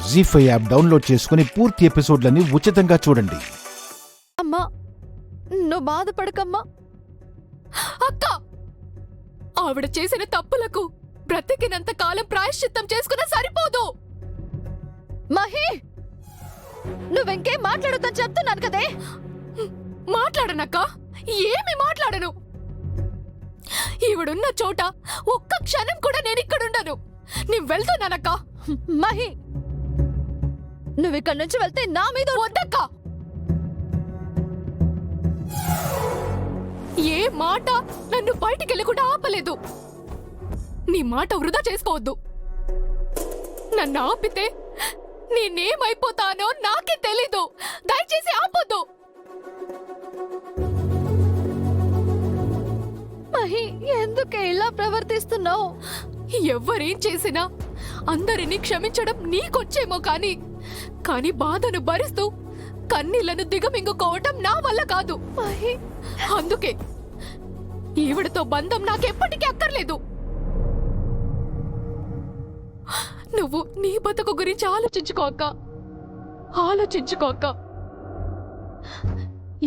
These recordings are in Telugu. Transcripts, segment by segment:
జీ5 యాప్ డౌన్లోడ్ చేసుకుని పూర్తి ఎపిసోడ్లని ఉచితంగా చూడండి. అమ్మా, నువ్వు బాధపడకమ్మా. అక్క, ఆవిడ చేసిన తప్పులకు బ్రతికినంత కాలం ప్రాయశ్చిత్తం చేసుకున్నా సరిపోదు. మహి, నువ్వెంకేం మాట్లాడొద్దని చెప్తున్నాను కదే. మాట్లాడనక్క, ఏమి మాట్లాడను. ఈవిడున్న చోట ఒక్క క్షణం కూడా నేనిక్కడుండను. నేను వెళ్తున్నానక్క. మహి, నువ్విక్కడి నుంచి వెళ్తే నా మీద వద్దక్క. ఏ మాట నన్ను బయటికెళ్ళకుండా ఆపలేదు. నీ మాట వృధా చేసుకోవద్దు. నన్ను ఆపితే నేనేమైపోతానో నాకే తెలీదు. దయచేసి ఆపొద్దు. మహి, ఎందుకే ఇలా ప్రవర్తిస్తున్నావు? ఎవ్వరేం చేసినా అందరినీ క్షమించడం నీకొచ్చేమో కానీ బాధను భరిస్తూ కన్నీళ్లను దిగమింగుకోవటం నా వల్ల కాదు. మహి, అందుకే ఈవిడతో బంధం నాకెప్పటికీ అక్కర్లేదు. నువ్వు నీ బతుకు గురించి ఆలోచించుకోక.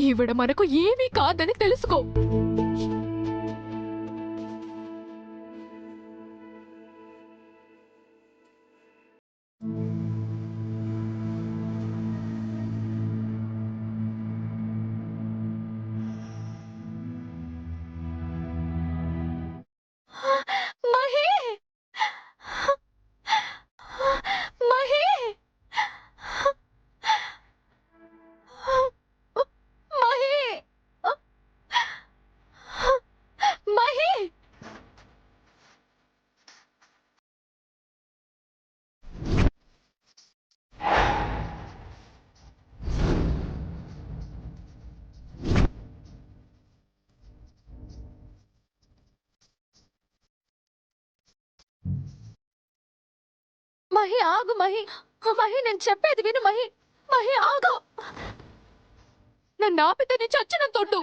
ఈవిడ మనకు ఏమీ కాదని తెలుసుకో. మహి, ఆగు మహి. మహి, నేను చెప్పేది విను మహి. మహి, ఆగు. నన్ను ఆపితే నేను చచ్చిన తొట్టు.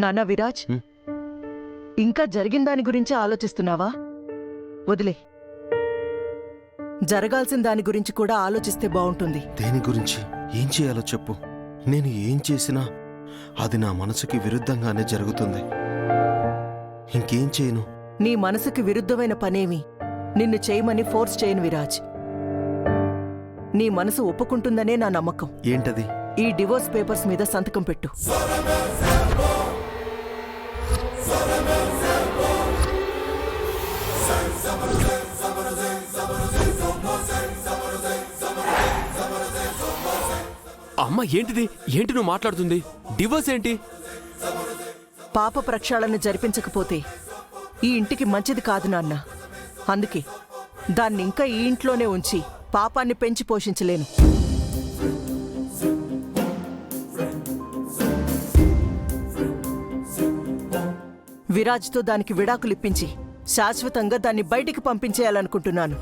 నాన్న విరాజ్, ఇంకా జరిగిన దాని గురించి ఆలోచిస్తున్నావా? వదిలే. జరగాల్సిన దాని గురించి కూడా ఆలోచిస్తే బావుంటుంది. దేని గురించి? ఏం చేయాలో చెప్పు. నేను ఏం చేసినా అది నా మనసుకి విరుద్ధంగానే జరుగుతుంది. ఇంకేం చేయను? నీ మనసుకి విరుద్ధమైన పనేమి నిన్ను చేయమని ఫోర్స్ చేయను విరాజ్. నీ మనసు ఒప్పుకుంటుందనే నా నమ్మకం. ఏంటది? ఈ డివోర్స్ పేపర్స్ మీద సంతకం పెట్టు. అమ్మ, ఏంటిది? ఏంటి నువ్వు మాట్లాడుతుంది? డివోర్స్ ఏంటి? పాప ప్రక్షాళన జరిపించకపోతే ఈ ఇంటికి మంచిది కాదు నాన్న. అందుకే దాన్ని ఇంకా ఈ ఇంట్లోనే ఉంచి పాపాన్ని పెంచి పోషించలేను. విరాజ్తో దానికి విడాకులిప్పించి శాశ్వతంగా దాన్ని బయటికి పంపించేయాలనుకుంటున్నాను.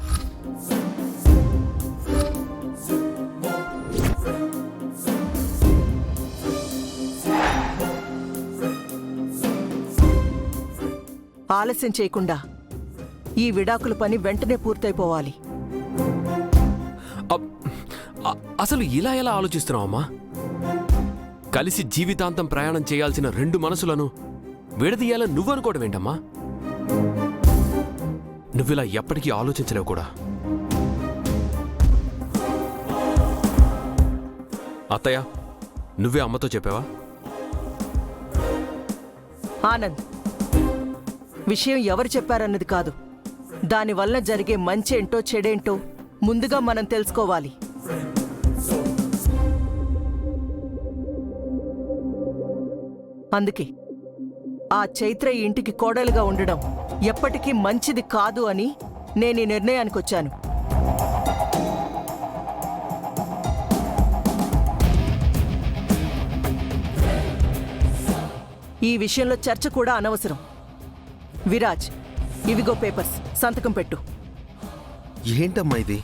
ఆలస్యం చేయకుండా ఈ విడాకుల పని వెంటనే పూర్తయిపోవాలి. అసలు ఇలా ఎలా ఆలోచిస్తున్నావమ్మా? కలిసి జీవితాంతం ప్రయాణం చేయాల్సిన రెండు మనసులను విడదీయాలని నువ్వనుకోవడం ఏంటమ్మా? నువ్విలా ఎప్పటికీ ఆలోచించలేవు కూడా. అత్తయ్య, నువ్వే అమ్మతో చెప్పావా? ఆనంద్, విషయం ఎవరు చెప్పారన్నది కాదు, దానివల్ల జరిగే మంచేంటో చెడేంటో ముందుగా మనం తెలుసుకోవాలి. అందుకే ఆ చైత్ర ఈ ఇంటికి కోడలుగా ఉండడం ఎప్పటికీ మంచిది కాదు అని నేను ఈ నిర్ణయానికి వచ్చాను. ఈ విషయంలో చర్చ కూడా అనవసరం. విరాజ్, ఇవిగో పేపర్స్, సంతకం పెట్టు. ఏంటమ్మా ఇది?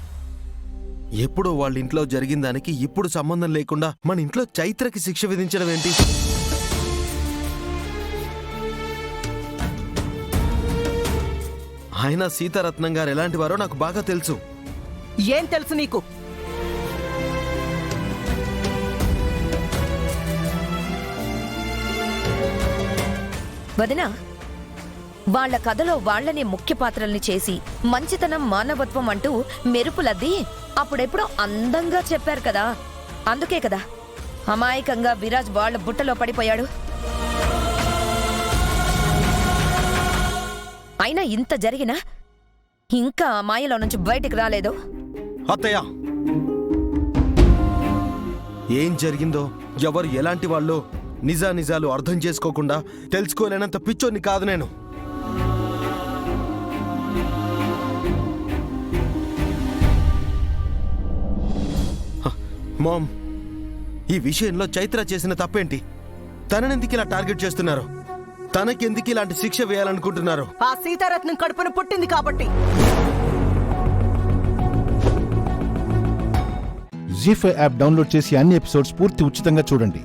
ఎప్పుడో వాళ్ళ ఇంట్లో జరిగిన దానికి ఇప్పుడు సంబంధం లేకుండా మన ఇంట్లో చైత్రకి శిక్ష విధించడం ఏంటి? ఆయన సీతారత్నం గారు ఎలాంటి వారో నాకు బాగా తెలుసు. ఏం తెలుసు నీకు? వదినా, వాళ్ల కథలో వాళ్లనే ముఖ్య పాత్రల్ని చేసి మంచితనం మానవత్వం అంటూ మెరుపులద్ది అప్పుడెప్పుడో అందంగా చెప్పారు కదా. అందుకే కదా అమాయకంగా విరాజ్ వాళ్ల బుట్టలో పడిపోయాడు. అయినా ఇంత జరిగినా ఇంకా ఆ మాయలో నుంచి బయటికి రాలేదు. అత్తయ్య, ఏం జరిగిందో, ఎవరు ఎలాంటి వాళ్ళో నిజానిజాలు అర్థం చేసుకోకుండా తెలుసుకోలేనంత పిచ్చోని కాదు నేను. మామ్, ఈ విషయంలో చైత్ర చేసిన తప్పేంటి? తననెందుకు ఇలా టార్గెట్ చేస్తున్నారు? తనకెందుకు ఇలాంటి శిక్ష వేయాలనుకుంటున్నారు? ఆ సీతారత్నం కడుపున పుట్టింది కాబట్టి. జీ5 యాప్ డౌన్లోడ్ చేసి అన్ని ఎపిసోడ్స్ పూర్తి ఉచితంగా చూడండి.